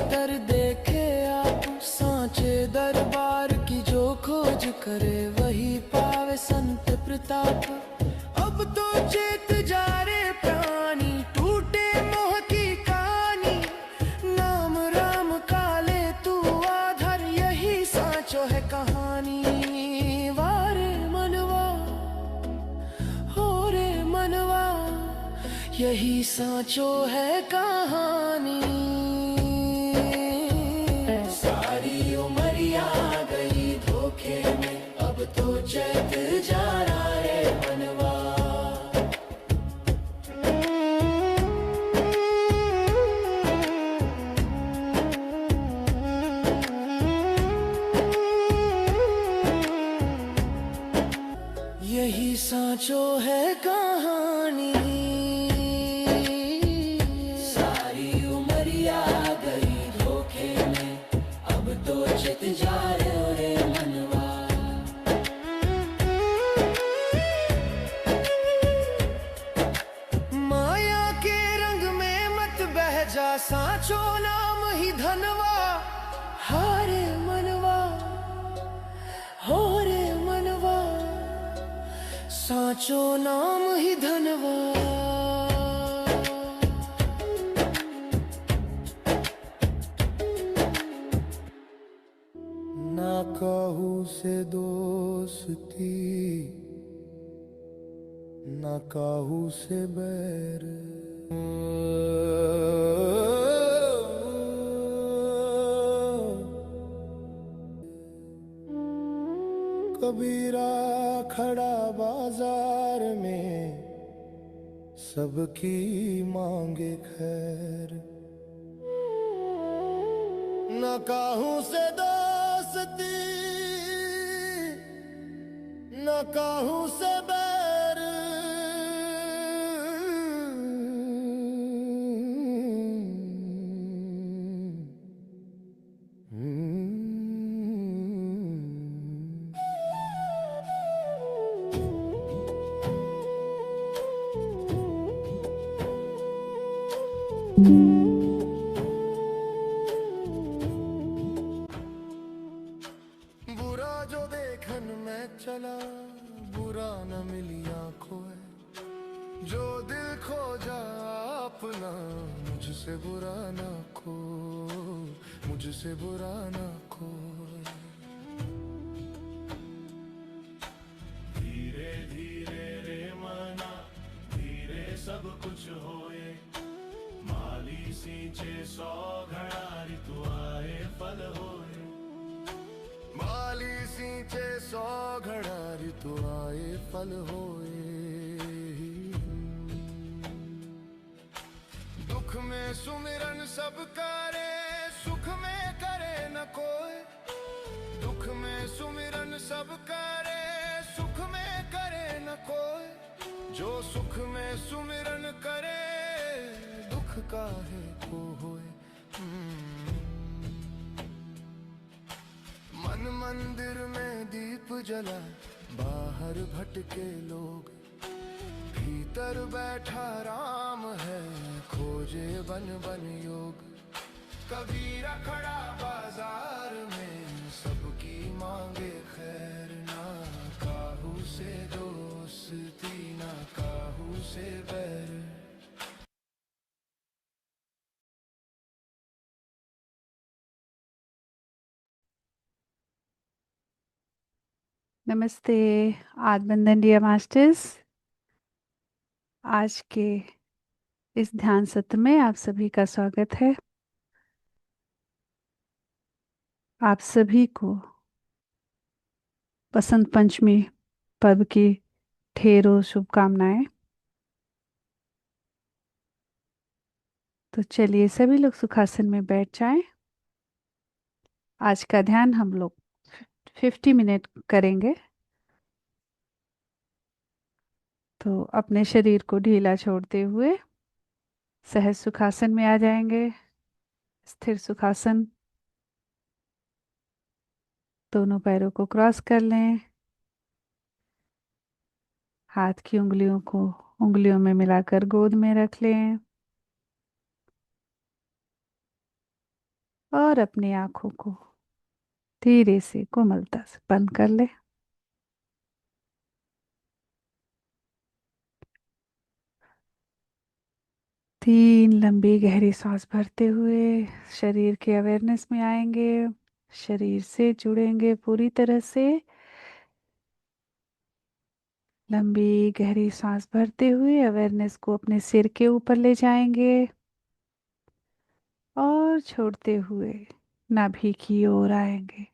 भीतर देखे आप सांचे दरबार की, जो खोज करे वही पावे संत प्रताप। अब तो चेत जा रे प्राणी, टूटे मोह की कहानी। नाम राम काले तू आधार, यही सांचो है कहानी। वारे मनवा हो रे मनवा, यही सांचो है कहानी। सारी उमरिया गई धोखे में, अब तो चैत जा रहा रे मनवा। यही सांचो है कहानी। सारी उमरिया गई धोखे में, अब तो चित जा रे मनवा। माया के रंग में मत बह जा, सांचो नाम ही धनवा। हारे मनवा हो रे मनवा, सांचो नाम ही धनवा। ना काहू से दोस्ती, ना काहू से बैर। कबीरा खड़ा बाजार में, सबकी मांगे खैर। न काहू से दोस्ती, न काहू से बैर। बुरा जो देखन में चला, बुरा न मिली आंखों है। जो दिल खो जा अपना, मुझसे बुरा ना खो, मुझसे बुरा ना खो। धीरे धीरे रे मना, धीरे सब कुछ होए। माली सींचे 100 घड़ा, ऋतु आए फल होए। माली सींचे 100 घड़ा, ऋतु आए फल होए। दुख में सुमिरन सब करे, सुख में करे न कोई। दुख में सुमिरन सब करे, सुख में करे न कोई। जो सुख में सुमिरन करे, दुख काहे को होए। मन मंदिर में दीप जला, बाहर भटके लोग। भीतर बैठा राम है, खोजे बन बन योग। कबीरा खड़ा बाजार में, सबकी मांगे खैर। ना काहू से दोस्ती, ना काहू से बैर। नमस्ते आदबंदन डियर मास्टर्स। आज के इस ध्यान सत्र में आप सभी का स्वागत है। आप सभी को बसंत पंचमी पर्व की ढेरों शुभकामनाएं। तो चलिए सभी लोग सुखासन में बैठ जाएं। आज का ध्यान हम लोग 50 मिनट करेंगे। तो अपने शरीर को ढीला छोड़ते हुए सहज सुखासन में आ जाएंगे। स्थिर सुखासन। दोनों पैरों को क्रॉस कर लें। हाथ की उंगलियों को उंगलियों में मिलाकर गोद में रख लें। और अपनी आंखों को धीरे से कोमलता से बंद कर ले। तीन लंबी गहरी सांस भरते हुए शरीर के अवेयरनेस में आएंगे, शरीर से जुड़ेंगे पूरी तरह से। लंबी गहरी सांस भरते हुए अवेयरनेस को अपने सिर के ऊपर ले जाएंगे और छोड़ते हुए नाभि की ओर आएंगे।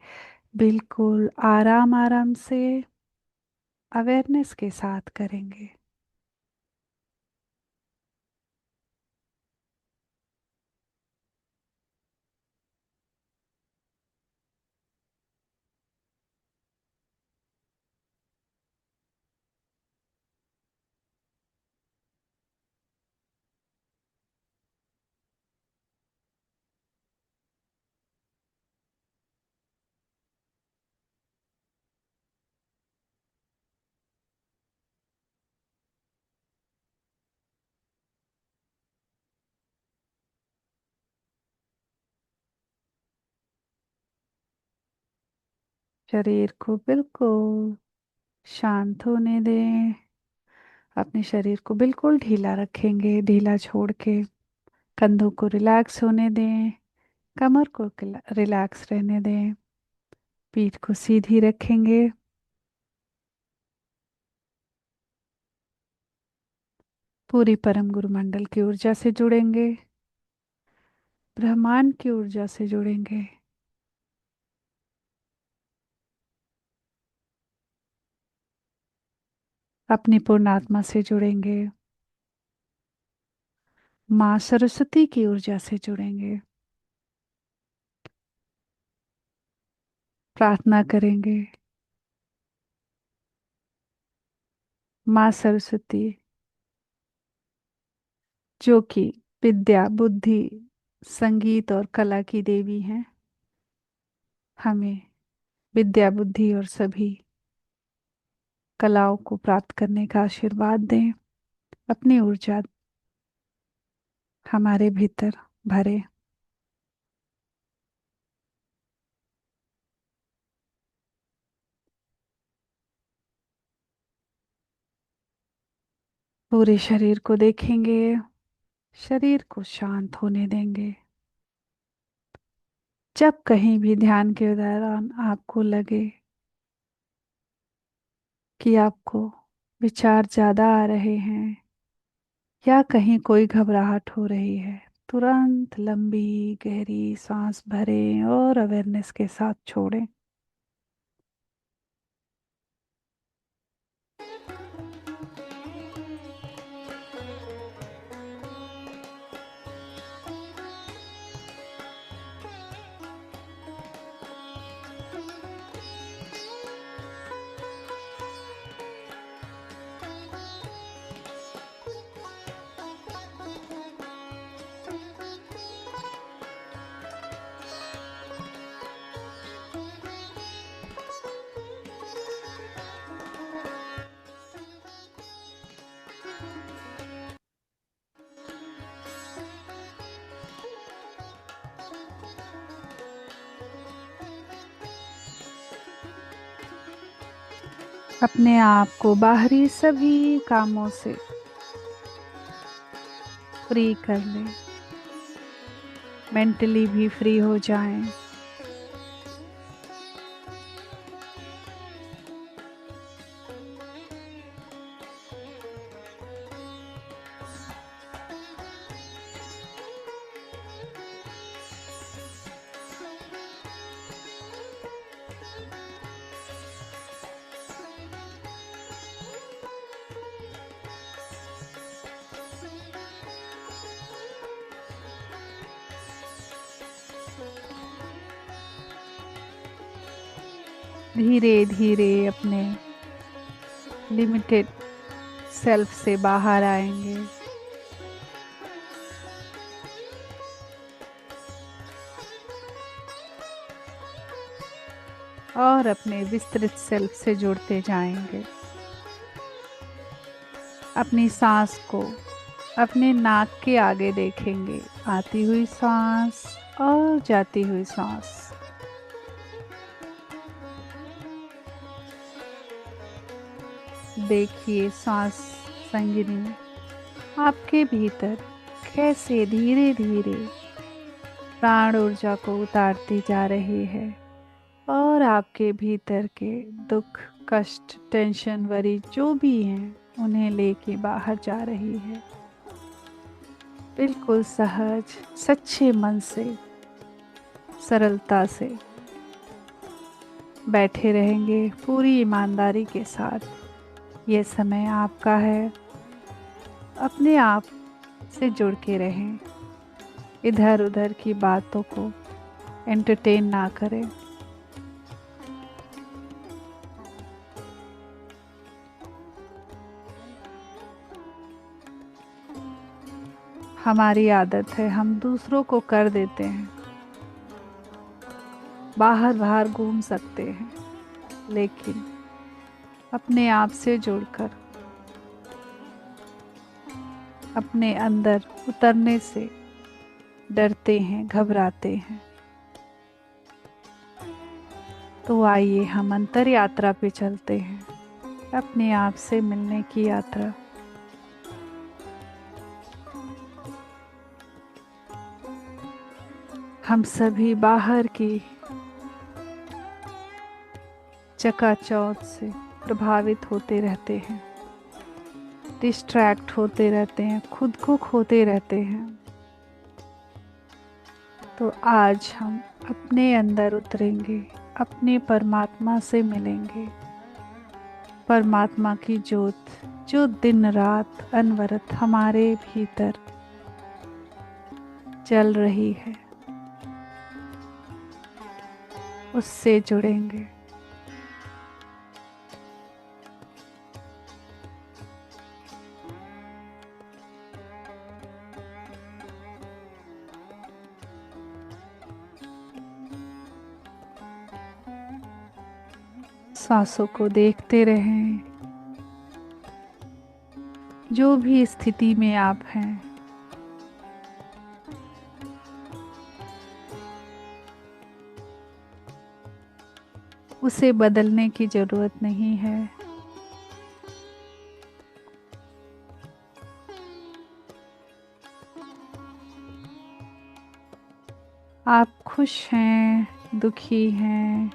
बिल्कुल आराम आराम से अवेयरनेस के साथ करेंगे। शरीर को बिल्कुल शांत होने दें। अपने शरीर को बिल्कुल ढीला रखेंगे, ढीला छोड़ के कंधों को रिलैक्स होने दें, कमर को रिलैक्स रहने दें, पीठ को सीधी रखेंगे। पूरी परम गुरु मंडल की ऊर्जा से जुड़ेंगे, ब्रह्मांड की ऊर्जा से जुड़ेंगे। अपनी पूर्ण आत्मा से जुड़ेंगे, माँ सरस्वती की ऊर्जा से जुड़ेंगे। प्रार्थना करेंगे, माँ सरस्वती जो कि विद्या, बुद्धि, संगीत और कला की देवी हैं, हमें विद्या, बुद्धि और सभी कलाओं को प्राप्त करने का आशीर्वाद दें। अपनी ऊर्जा हमारे भीतर भरे। पूरे शरीर को देखेंगे, शरीर को शांत होने देंगे। जब कहीं भी ध्यान के दौरान आपको लगे कि आपको विचार ज्यादा आ रहे हैं या कहीं कोई घबराहट हो रही है, तुरंत लंबी गहरी सांस भरें और अवेयरनेस के साथ छोड़ें। अपने आप को बाहरी सभी कामों से फ्री कर लें, मेंटली भी फ्री हो जाएं। धीरे धीरे अपने लिमिटेड सेल्फ से बाहर आएंगे। और अपने विस्तृत सेल्फ से जुड़ते जाएंगे। अपनी सांस को अपने नाक के आगे देखेंगे, आती हुई सांस और जाती हुई सांस। देखिए सांस संगिनी आपके भीतर कैसे धीरे धीरे प्राण ऊर्जा को उतारती जा रही है और आपके भीतर के दुख, कष्ट, टेंशन, वरी जो भी हैं उन्हें लेके बाहर जा रही है। बिल्कुल सहज, सच्चे मन से, सरलता से बैठे रहेंगे पूरी ईमानदारी के साथ। ये समय आपका है, अपने आप से जुड़ के रहें, इधर उधर की बातों को एंटरटेन ना करें। हमारी आदत है हम दूसरों को कर देते हैं, बाहर बाहर घूम सकते हैं, लेकिन अपने आप से जुड़कर अपने अंदर उतरने से डरते हैं, घबराते हैं। तो आइए हम अंतर यात्रा पे चलते हैं, अपने आप से मिलने की यात्रा। हम सभी बाहर की चकाचौंध से प्रभावित होते रहते हैं, डिस्ट्रैक्ट होते रहते हैं, खुद को खोते रहते हैं। तो आज हम अपने अंदर उतरेंगे, अपने परमात्मा से मिलेंगे। परमात्मा की ज्योत जो दिन रात अनवरत हमारे भीतर जल रही है, उससे जुड़ेंगे। सांसों को देखते रहें, जो भी स्थिति में आप हैं, उसे बदलने की जरूरत नहीं है। आप खुश हैं, दुखी हैं,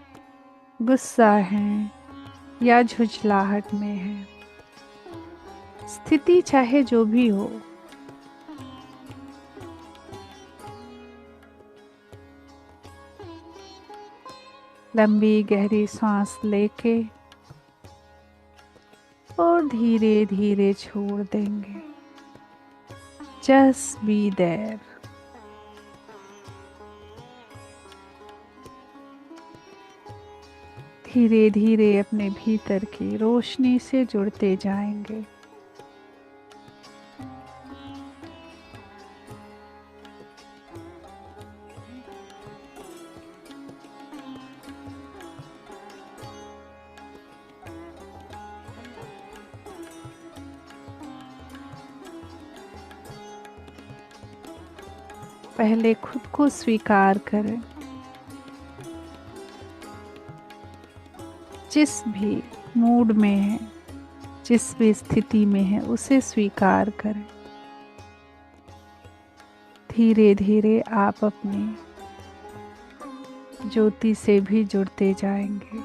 गुस्सा हैं या झुंझलाहट में हैं, स्थिति चाहे जो भी हो, लंबी गहरी सांस लेके और धीरे धीरे छोड़ देंगे। Just be there. धीरे धीरे अपने भीतर की रोशनी से जुड़ते जाएंगे। पहले खुद को स्वीकार करें, जिस भी मूड में है, जिस भी स्थिति में है, उसे स्वीकार करें। धीरे धीरे आप अपनी ज्योति से भी जुड़ते जाएंगे।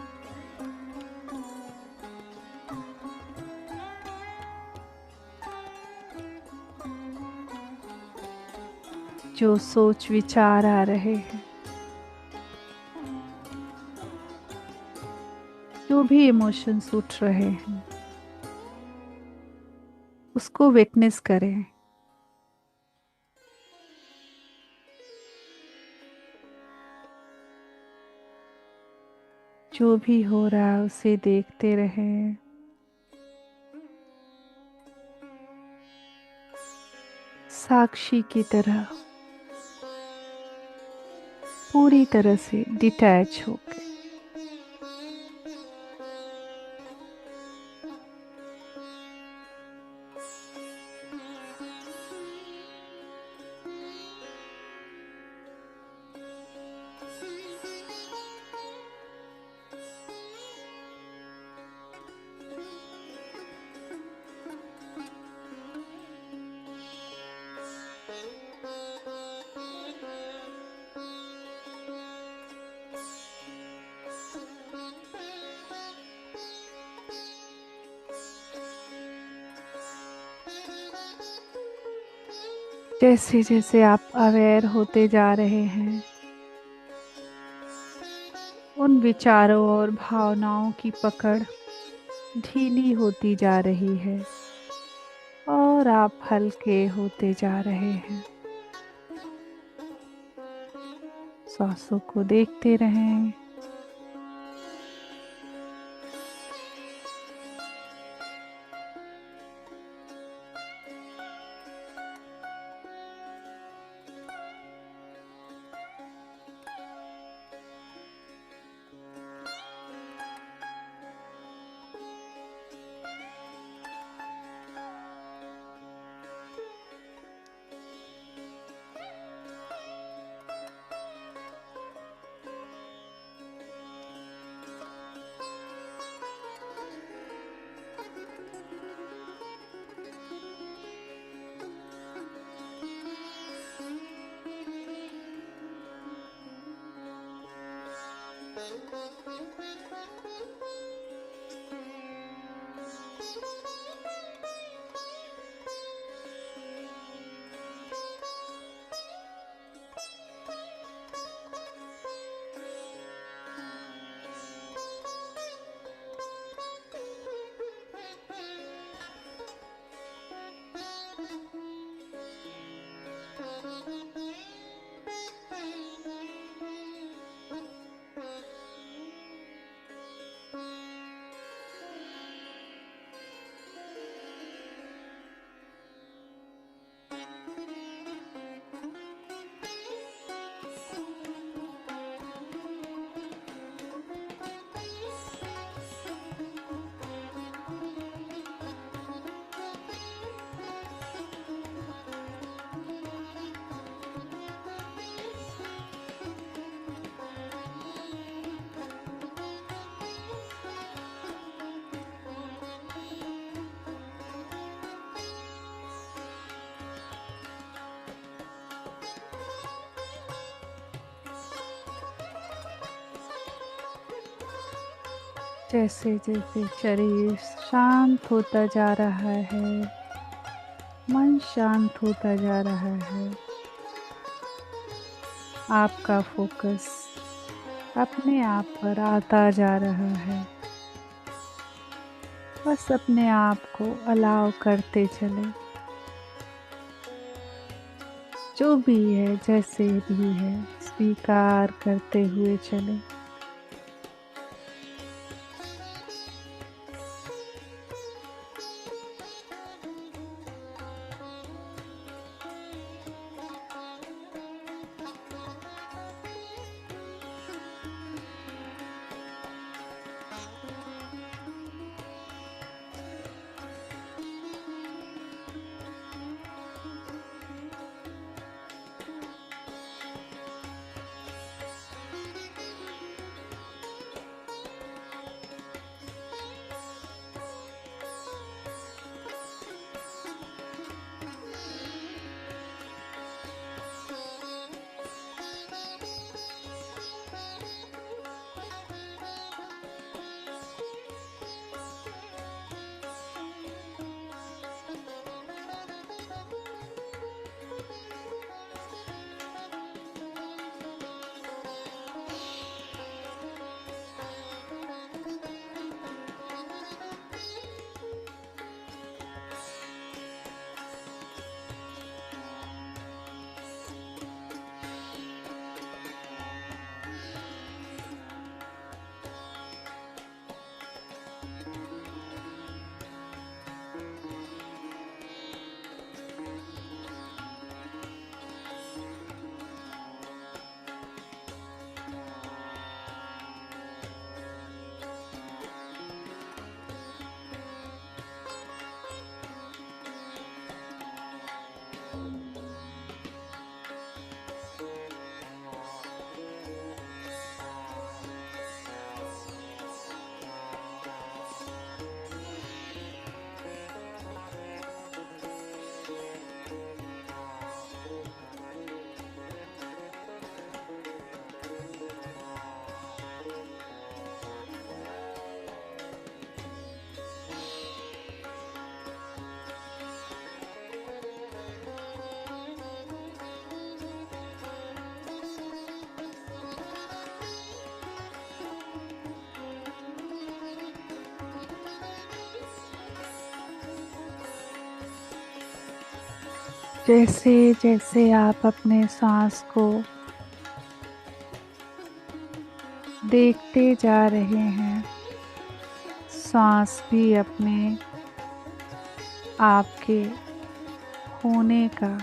जो सोच विचार आ रहे हैं, जो भी इमोशंस उठ रहे हैं, उसको विटनेस करें। जो भी हो रहा है उसे देखते रहें। साक्षी की तरह पूरी तरह से डिटैच होकर जैसे जैसे आप अवेयर होते जा रहे हैं, उन विचारों और भावनाओं की पकड़ ढीली होती जा रही है और आप हल्के होते जा रहे हैं। सांसों को देखते रहें। जैसे जैसे शरीर शांत होता जा रहा है, मन शांत होता जा रहा है, आपका फोकस अपने आप पर आता जा रहा है। बस अपने आप को अलाउ करते चले, जो भी है जैसे भी है स्वीकार करते हुए चले। जैसे जैसे आप अपने सांस को देखते जा रहे हैं, सांस भी अपने आपके होने का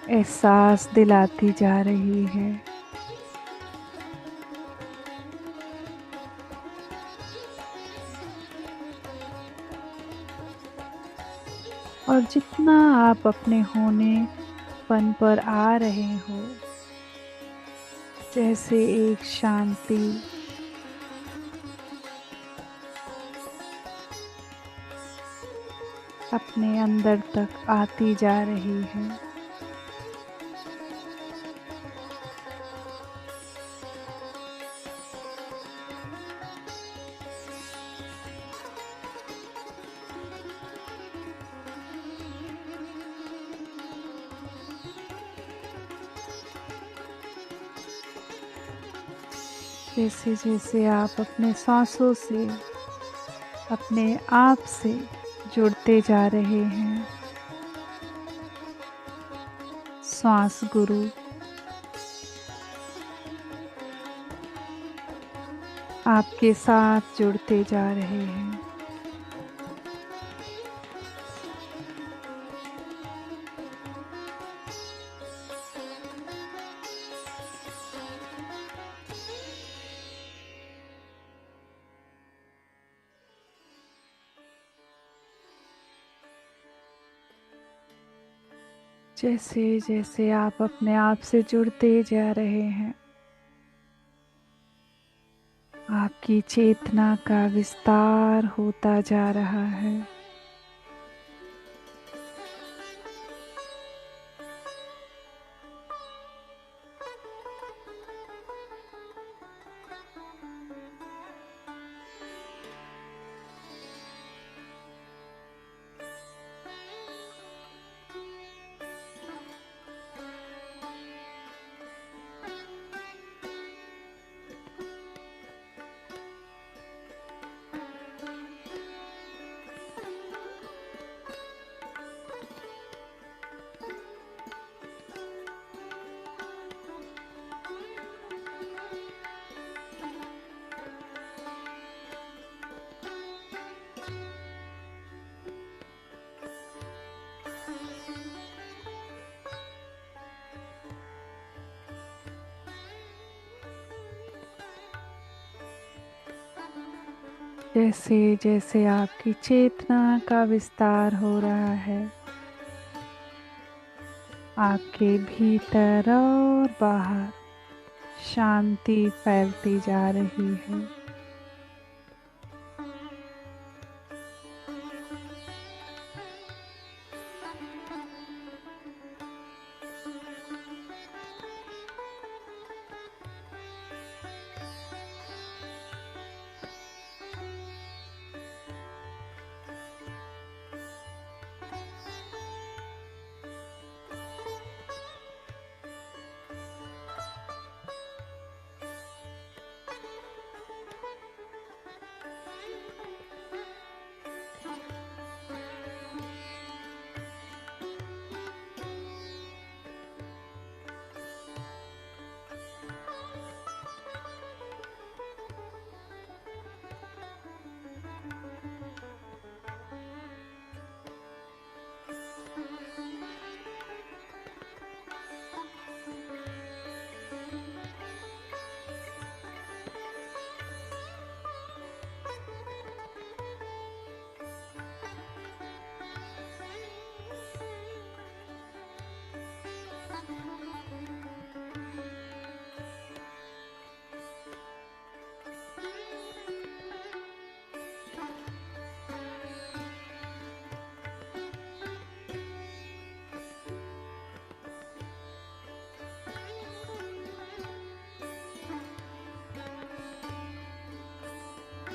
एहसास दिलाती जा रही है। और जितना आप अपने होनेपन पर आ रहे हो, जैसे एक शांति अपने अंदर तक आती जा रही है। जैसे जैसे आप अपने सांसों से अपने आप से जुड़ते जा रहे हैं, श्वास गुरु आपके साथ जुड़ते जा रहे हैं। जैसे जैसे आप अपने आप से जुड़ते जा रहे हैं, आपकी चेतना का विस्तार होता जा रहा है। जैसे जैसे आपकी चेतना का विस्तार हो रहा है, आपके भीतर और बाहर शांति फैलती जा रही है।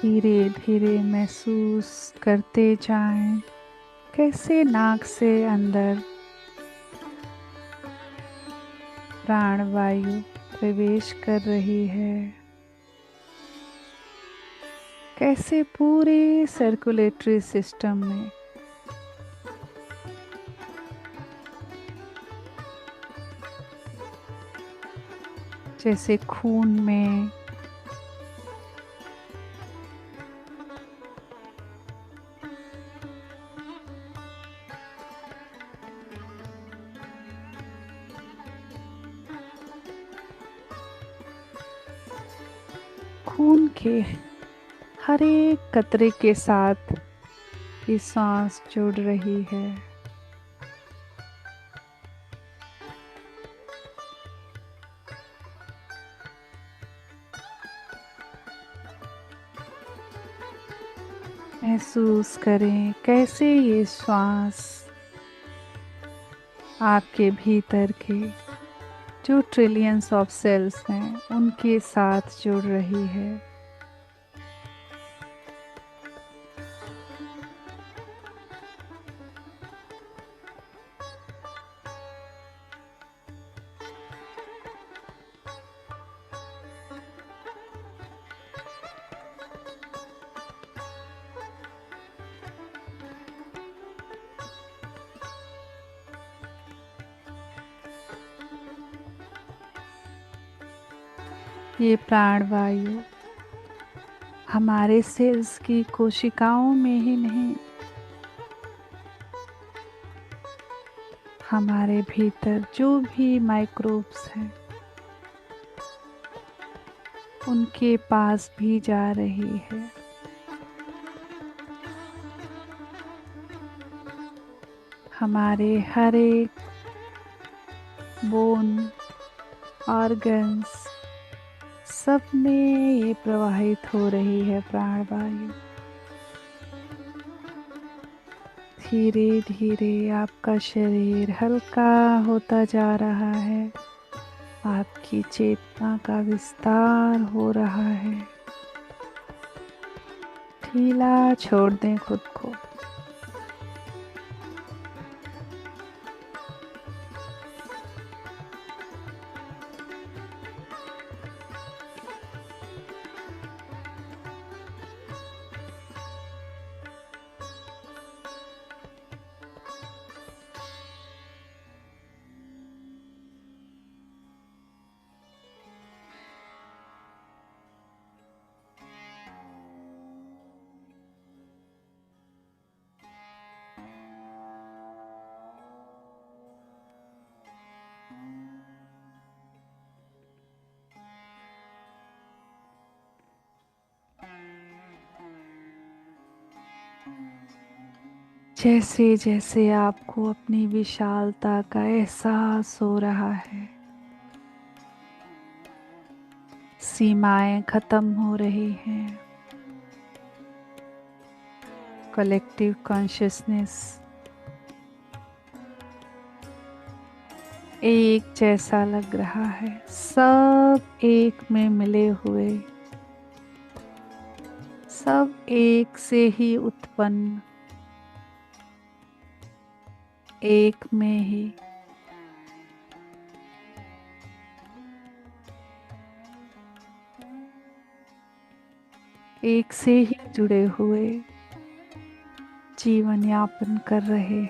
धीरे धीरे महसूस करते जाएं कैसे नाक से अंदर प्राणवायु प्रवेश कर रही है, कैसे पूरे सर्कुलेटरी सिस्टम में जैसे खून में खून के हर एक कतरे के साथ ये सांस जुड़ रही है। महसूस करें कैसे ये श्वास आपके भीतर के जो ट्रिलियंस ऑफ सेल्स हैं उनके साथ जुड़ रही है। ये प्राणवायु हमारे सेल्स की कोशिकाओं में ही नहीं, हमारे भीतर जो भी माइक्रोब्स हैं उनके पास भी जा रही है। हमारे हर एक बोन, ऑर्गन्स सब में ये प्रवाहित हो रही है प्राणवायु। धीरे धीरे आपका शरीर हल्का होता जा रहा है, आपकी चेतना का विस्तार हो रहा है। ढीला छोड़ दें खुद को। जैसे जैसे आपको अपनी विशालता का एहसास हो रहा है, सीमाएं खत्म हो रही हैं, कलेक्टिव कॉन्शियसनेस एक जैसा लग रहा है, सब एक में मिले हुए, सब एक से ही उत्पन्न, एक में ही। एक से ही जुड़े हुए जीवन यापन कर रहे।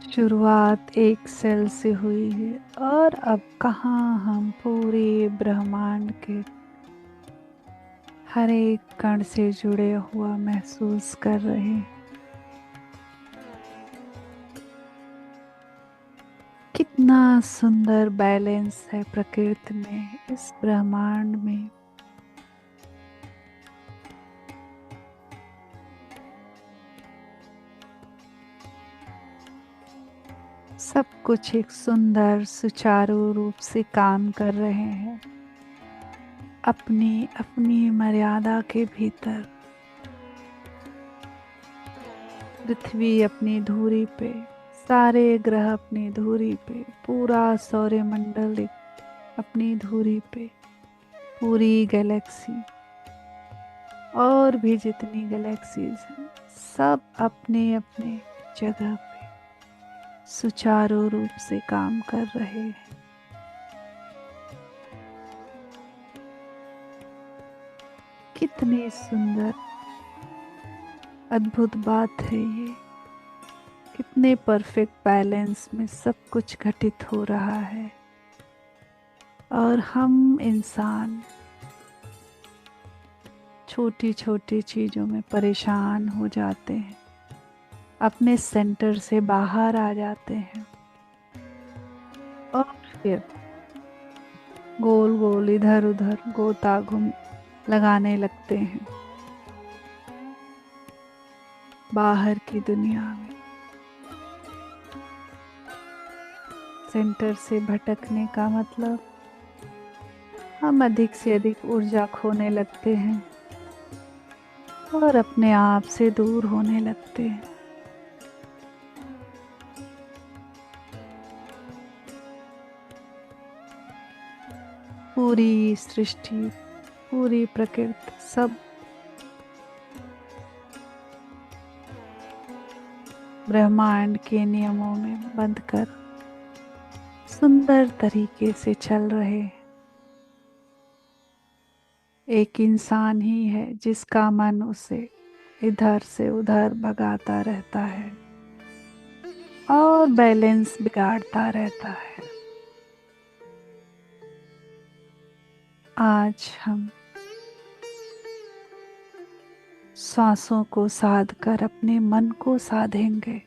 शुरुआत एक सेल से हुई है और अब कहाँ हम पूरे ब्रह्मांड के हर एक कण से जुड़े हुआ महसूस कर रहे हैं। कितना सुंदर बैलेंस है प्रकृति में, इस ब्रह्मांड में। सब कुछ एक सुंदर सुचारू रूप से काम कर रहे हैं, अपनी अपनी मर्यादा के भीतर। पृथ्वी अपनी धुरी पे, सारे ग्रह अपनी धुरी पे, पूरा सौरमंडल अपनी धुरी पे, पूरी गैलेक्सी और भी जितनी गैलेक्सीज हैं, सब अपने अपने जगह पे सुचारू रूप से काम कर रहे हैं। कितनी सुंदर अद्भुत बात है ये। कितने परफेक्ट बैलेंस में सब कुछ घटित हो रहा है, और हम इंसान छोटी छोटी चीज़ों में परेशान हो जाते हैं, अपने सेंटर से बाहर आ जाते हैं और फिर गोल गोल इधर उधर गोता घूम लगाने लगते हैं बाहर की दुनिया में। सेंटर से भटकने का मतलब हम अधिक से अधिक ऊर्जा खोने लगते हैं और अपने आप से दूर होने लगते हैं। पूरी सृष्टि, पूरी प्रकृति, सब ब्रह्मांड के नियमों में बंधकर सुंदर तरीके से चल रहे। एक इंसान ही है जिसका मन उसे इधर से उधर भगाता रहता है और बैलेंस बिगाड़ता रहता है। आज हम सांसों को साध कर अपने मन को साधेंगे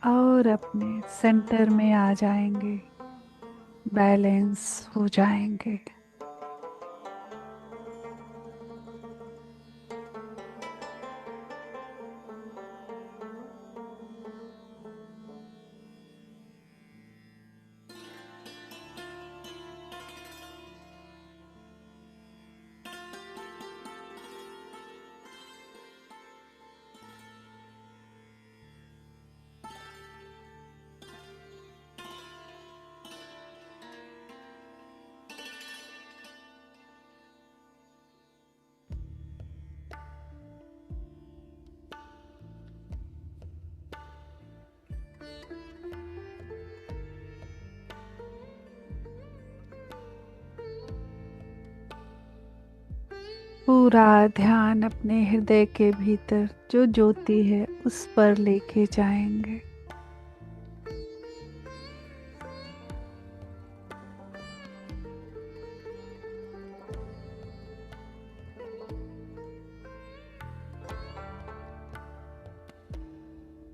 और अपने सेंटर में आ जाएंगे, बैलेंस हो जाएंगे। पूरा ध्यान अपने हृदय के भीतर जो ज्योति है उस पर लेके जाएंगे।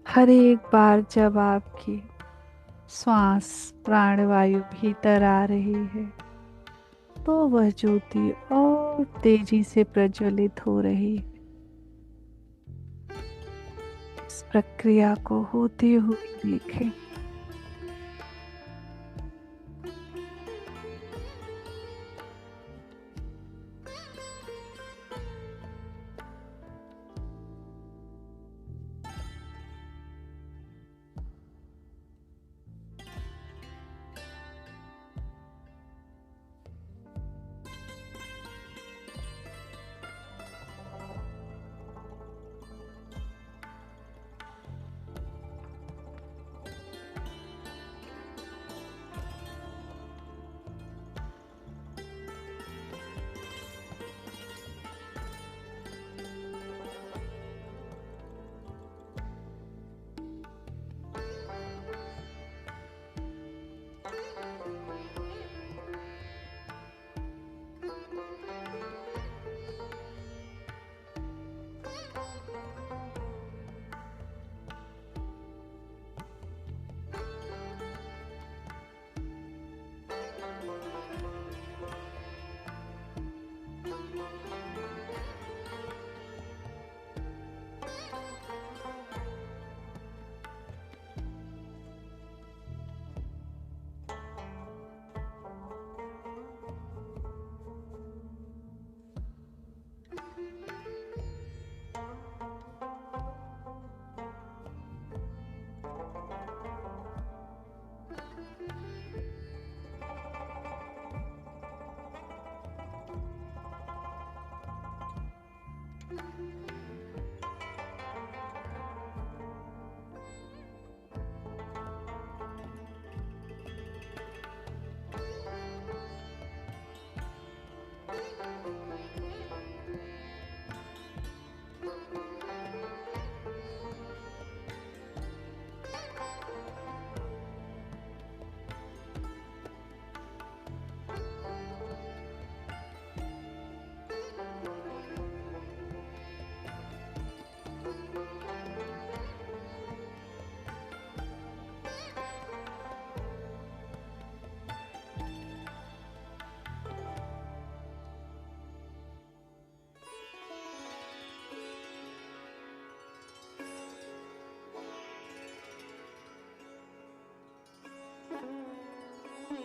हर एक बार जब आपकी श्वास प्राणवायु भीतर आ रही है तो वह ज्योति और तेजी से प्रज्वलित हो रही है। इस प्रक्रिया को होते हुए देखें।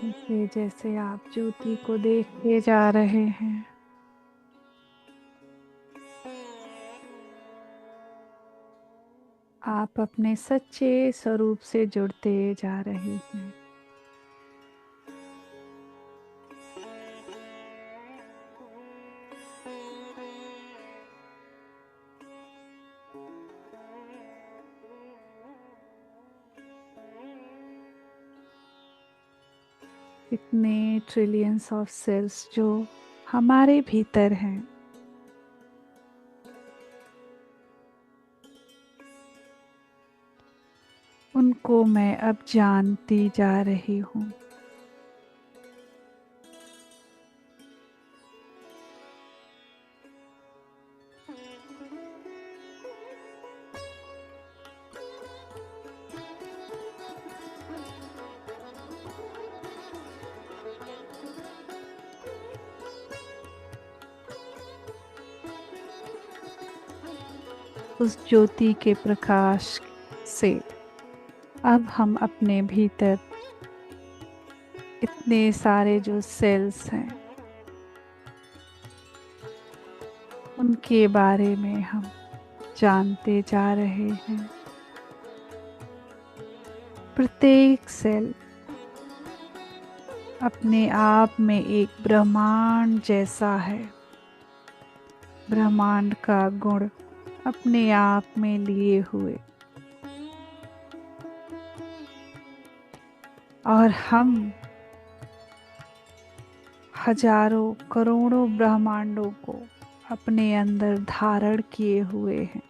जैसे जैसे आप ज्योति को देखते जा रहे हैं, आप अपने सच्चे स्वरूप से जुड़ते जा रहे हैं। इतने ट्रिलियंस ऑफ सेल्स जो हमारे भीतर हैं, उनको मैं अब जानती जा रही हूँ। उस ज्योति के प्रकाश से अब हम अपने भीतर इतने सारे जो सेल्स हैं, उनके बारे में हम जानते जा रहे हैं। प्रत्येक सेल अपने आप में एक ब्रह्मांड जैसा है। ब्रह्मांड का गुण अपने आप में लिए हुए, और हम हजारों करोड़ों ब्रह्मांडों को अपने अंदर धारण किए हुए हैं।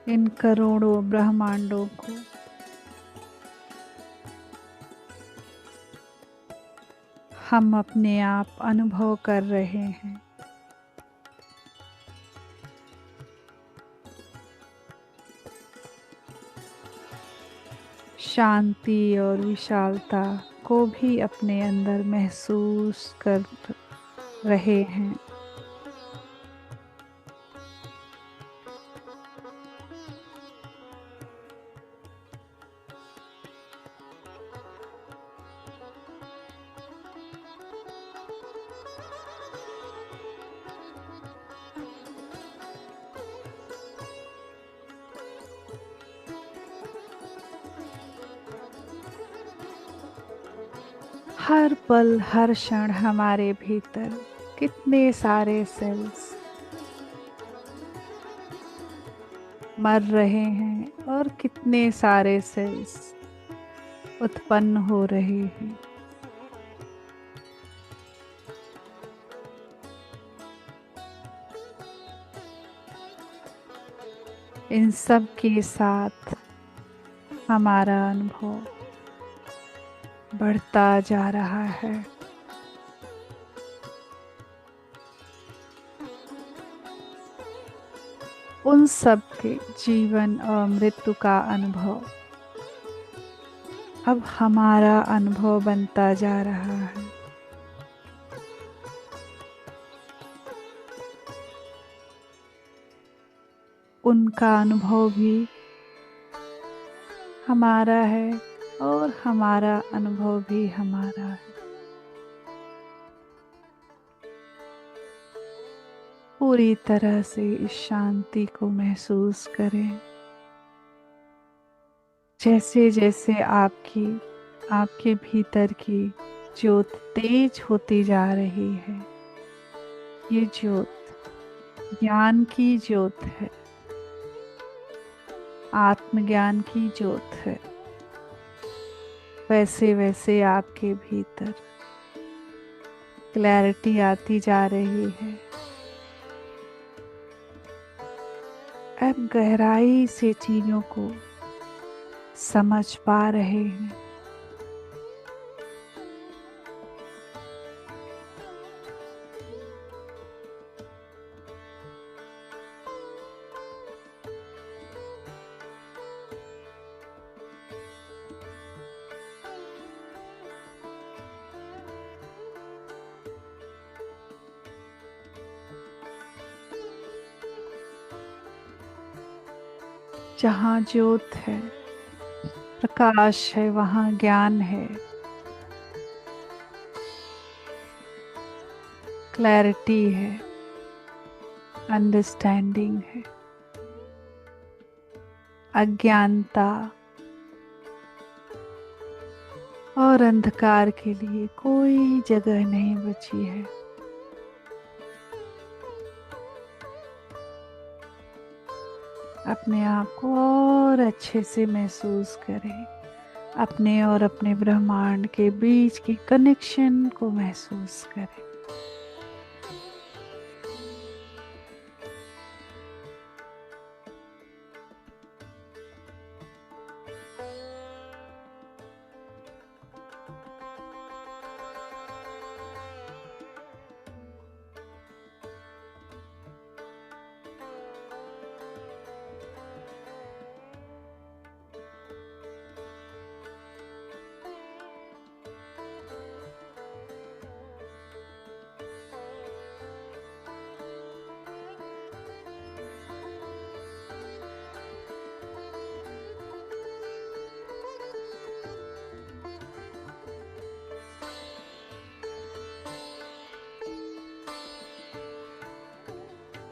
इन करोड़ों ब्रह्मांडों को हम अपने आप अनुभव कर रहे हैं। शांति और विशालता को भी अपने अंदर महसूस कर रहे हैं। हर पल हर क्षण हमारे भीतर कितने सारे सेल्स मर रहे हैं और कितने सारे सेल्स उत्पन्न हो रहे हैं। इन सब के साथ हमारा अनुभव बढ़ता जा रहा है। उन सब के जीवन और मृत्यु का अनुभव अब हमारा अनुभव बनता जा रहा है। उनका अनुभव भी हमारा है और हमारा अनुभव भी हमारा है। पूरी तरह से इस शांति को महसूस करें। जैसे जैसे आपके भीतर की ज्योत तेज होती जा रही है, ये ज्योत ज्ञान की ज्योत है, आत्मज्ञान की ज्योत है। वैसे वैसे आपके भीतर क्लैरिटी आती जा रही है। अब गहराई से चीजों को समझ पा रहे हैं। जहाँ ज्योत है, प्रकाश है, वहाँ ज्ञान है, क्लैरिटी है, अंडरस्टैंडिंग है। अज्ञानता और अंधकार के लिए कोई जगह नहीं बची है। अपने आप को और अच्छे से महसूस करें। अपने और अपने ब्रह्मांड के बीच के कनेक्शन को महसूस करें।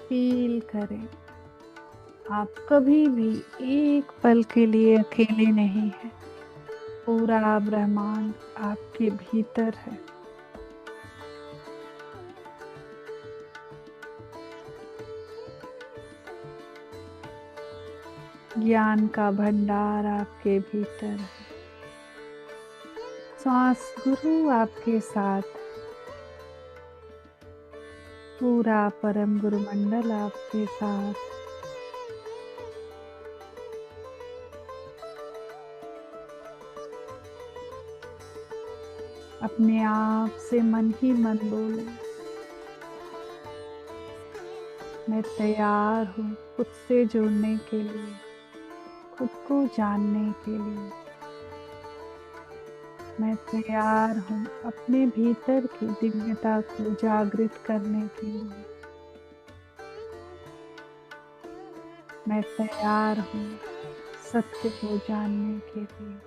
फील करें, आप कभी भी एक पल के लिए अकेले नहीं हैं। पूरा ब्रह्मांड आपके भीतर है। ज्ञान का भंडार आपके भीतर है। सांस गुरु आपके साथ, पूरा परम गुरु मंडल आपके साथ। अपने आप से मन ही मन बोले, मैं तैयार हूँ खुद से जुड़ने के लिए, खुद को जानने के लिए। मैं तैयार हूँ अपने भीतर की दिव्यता को जागृत करने के लिए। मैं तैयार हूँ सत्य को जानने के लिए।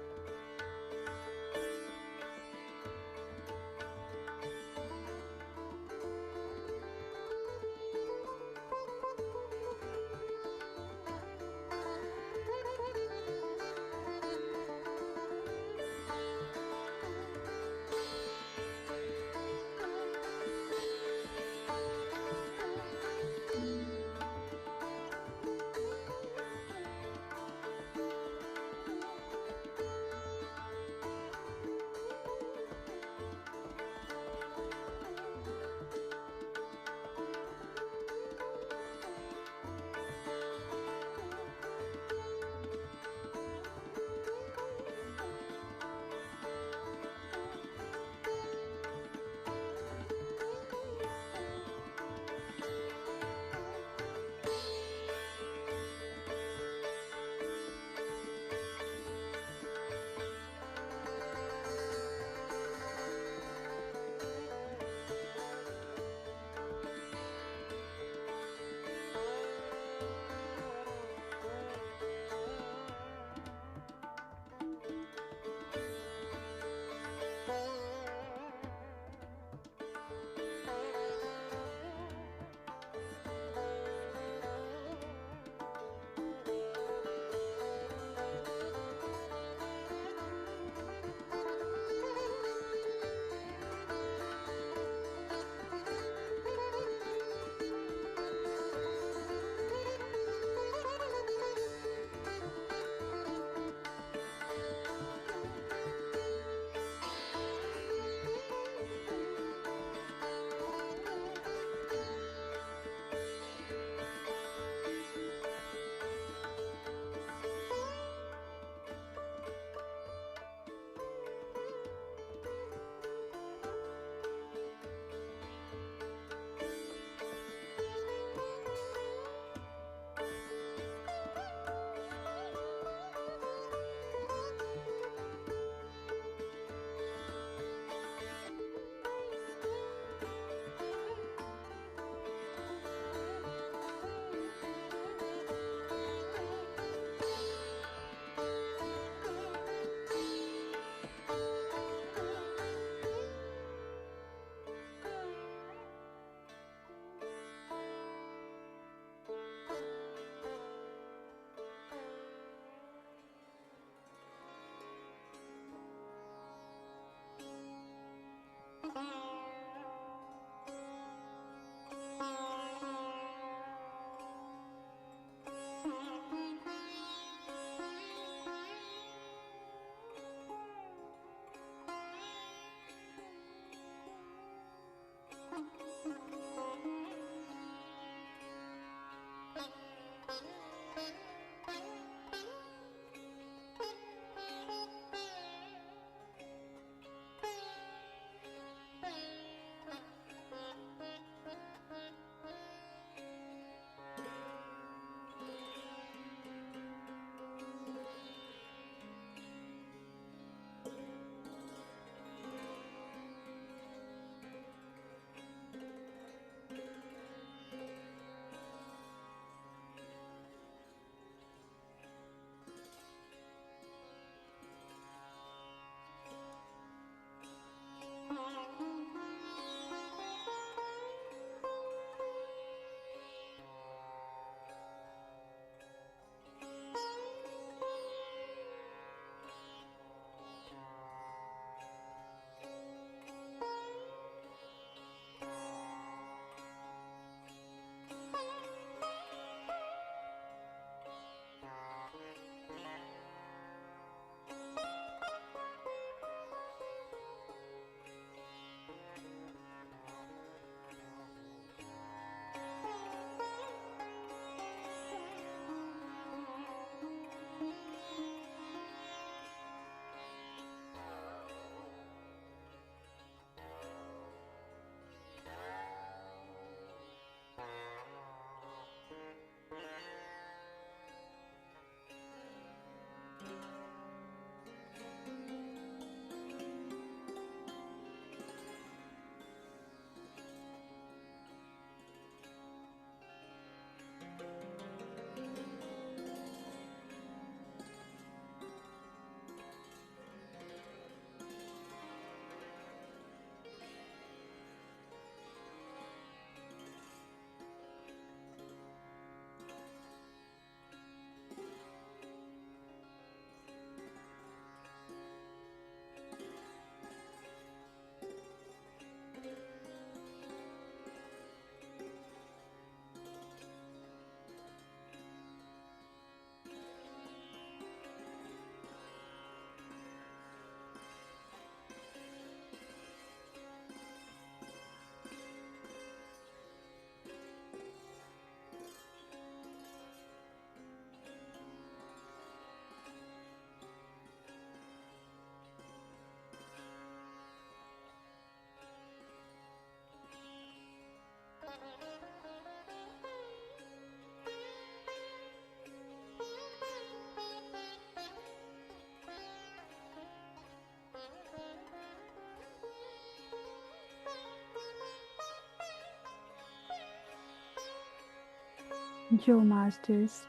जो मास्टर्स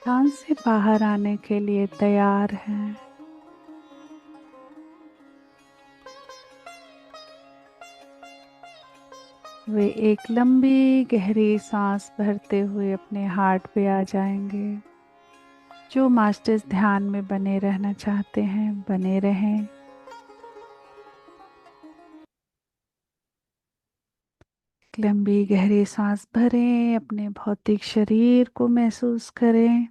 ध्यान से बाहर आने के लिए तैयार हैं, वे एक लंबी गहरी सांस भरते हुए अपने हार्ट पे आ जाएंगे। जो मास्टर्स ध्यान में बने रहना चाहते हैं, बने रहें। एक लंबी गहरी सांस भरें, अपने भौतिक शरीर को महसूस करें।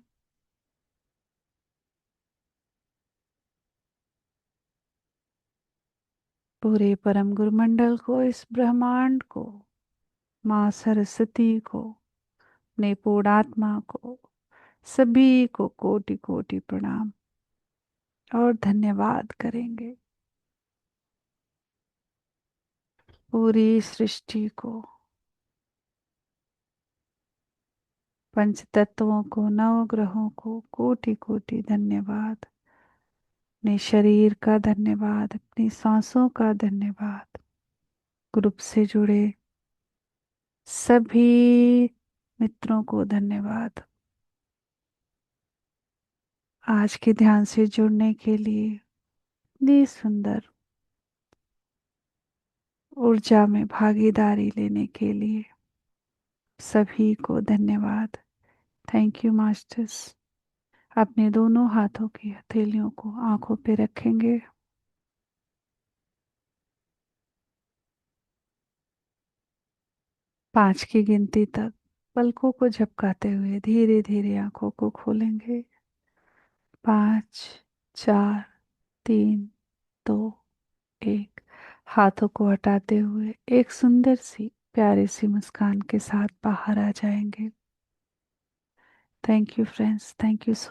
पूरे परम गुरुमंडल को, इस ब्रह्मांड को, माँ सरस्वती को, अपने पूर्ण आत्मा को, सभी को कोटि कोटि प्रणाम और धन्यवाद करेंगे। पूरी सृष्टि को, पंच तत्वों को, नव ग्रहों को कोटि कोटि धन्यवाद। अपने शरीर का धन्यवाद, अपनी सांसों का धन्यवाद। ग्रुप से जुड़े सभी मित्रों को धन्यवाद। आज के ध्यान से जुड़ने के लिए, इतनी सुंदर ऊर्जा में भागीदारी लेने के लिए सभी को धन्यवाद। Thank you masters. अपने दोनों हाथों की हथेलियों को आंखों पे रखेंगे। 5 की गिनती तक पलकों को झपकाते हुए धीरे धीरे आंखों को खोलेंगे। 5, 4, 3, 2, 1। हाथों को हटाते हुए एक सुंदर सी प्यारी सी मुस्कान के साथ बाहर आ जाएंगे। Thank you friends, thank you so